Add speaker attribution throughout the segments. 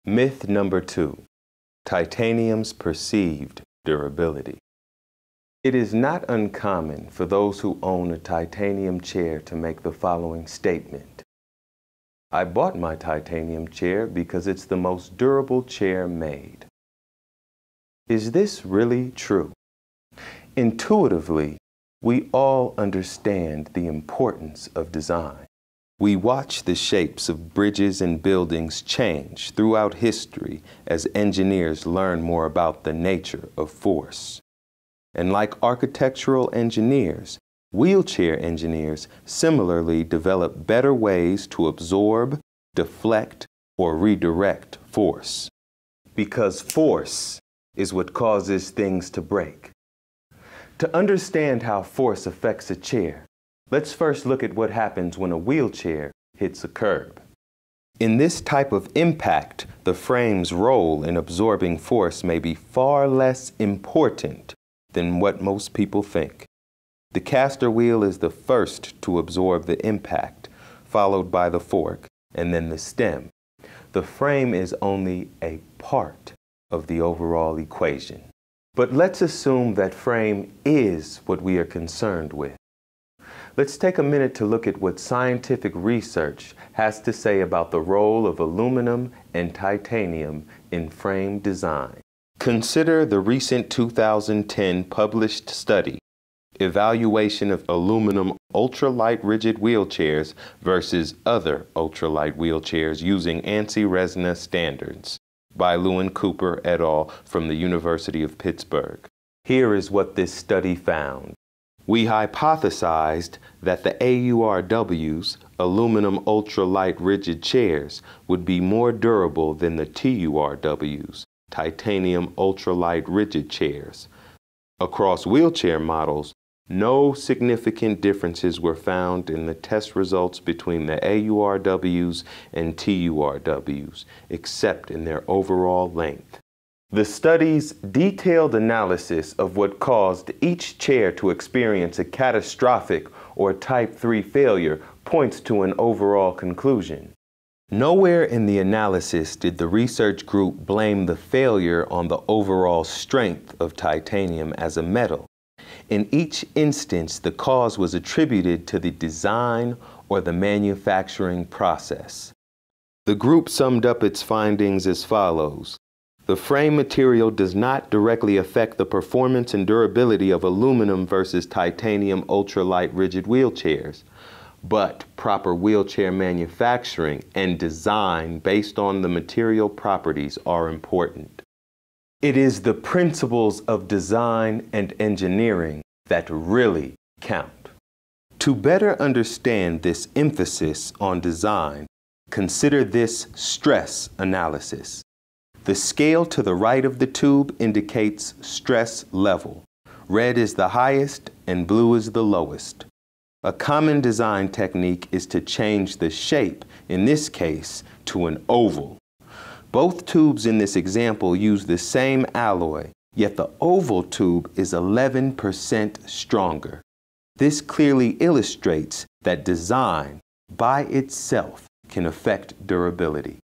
Speaker 1: Myth number 2, titanium's perceived durability. It is not uncommon for those who own a titanium chair to make the following statement. I bought my titanium chair because it's the most durable chair made. Is this really true? Intuitively, we all understand the importance of design. We watch the shapes of bridges and buildings change throughout history as engineers learn more about the nature of force. And like architectural engineers, wheelchair engineers similarly develop better ways to absorb, deflect, or redirect force. Because force is what causes things to break. To understand how force affects a chair, let's first look at what happens when a wheelchair hits a curb. In this type of impact, the frame's role in absorbing force may be far less important than what most people think. The caster wheel is the first to absorb the impact, followed by the fork, and then the stem. The frame is only a part of the overall equation. But let's assume that frame is what we are concerned with. Let's take a minute to look at what scientific research has to say about the role of aluminum and titanium in frame design. Consider the recent 2010 published study, Evaluation of Aluminum Ultralight Rigid Wheelchairs versus Other Ultralight Wheelchairs Using ANSI-RESNA Standards, by Lewin Cooper et al. From the University of Pittsburgh. Here is what this study found. We hypothesized that the AURWs, aluminum ultralight rigid chairs, would be more durable than the TURWs, titanium ultralight rigid chairs. Across wheelchair models, no significant differences were found in the test results between the AURWs and TURWs, except in their overall length. The study's detailed analysis of what caused each chair to experience a catastrophic or type 3 failure points to an overall conclusion. Nowhere in the analysis did the research group blame the failure on the overall strength of titanium as a metal. In each instance, the cause was attributed to the design or the manufacturing process. The group summed up its findings as follows. The frame material does not directly affect the performance and durability of aluminum versus titanium ultralight rigid wheelchairs, but proper wheelchair manufacturing and design based on the material properties are important. It is the principles of design and engineering that really count. To better understand this emphasis on design, consider this stress analysis. The scale to the right of the tube indicates stress level. Red is the highest and blue is the lowest. A common design technique is to change the shape, in this case, to an oval. Both tubes in this example use the same alloy, yet the oval tube is 11% stronger. This clearly illustrates that design, by itself, can affect durability.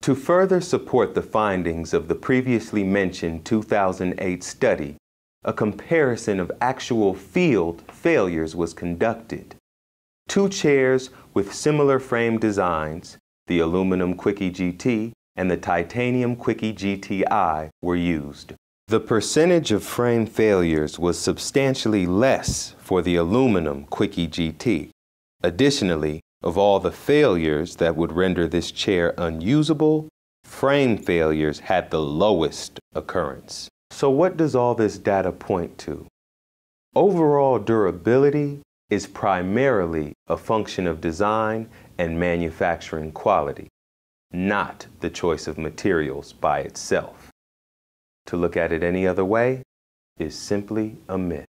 Speaker 1: To further support the findings of the previously mentioned 2008 study, a comparison of actual field failures was conducted. 2 chairs with similar frame designs, the aluminum Quickie GT and the titanium Quickie GTI, were used. The percentage of frame failures was substantially less for the aluminum Quickie GT. Additionally, of all the failures that would render this chair unusable, frame failures had the lowest occurrence. So what does all this data point to? Overall durability is primarily a function of design and manufacturing quality, not the choice of materials by itself. To look at it any other way is simply a myth.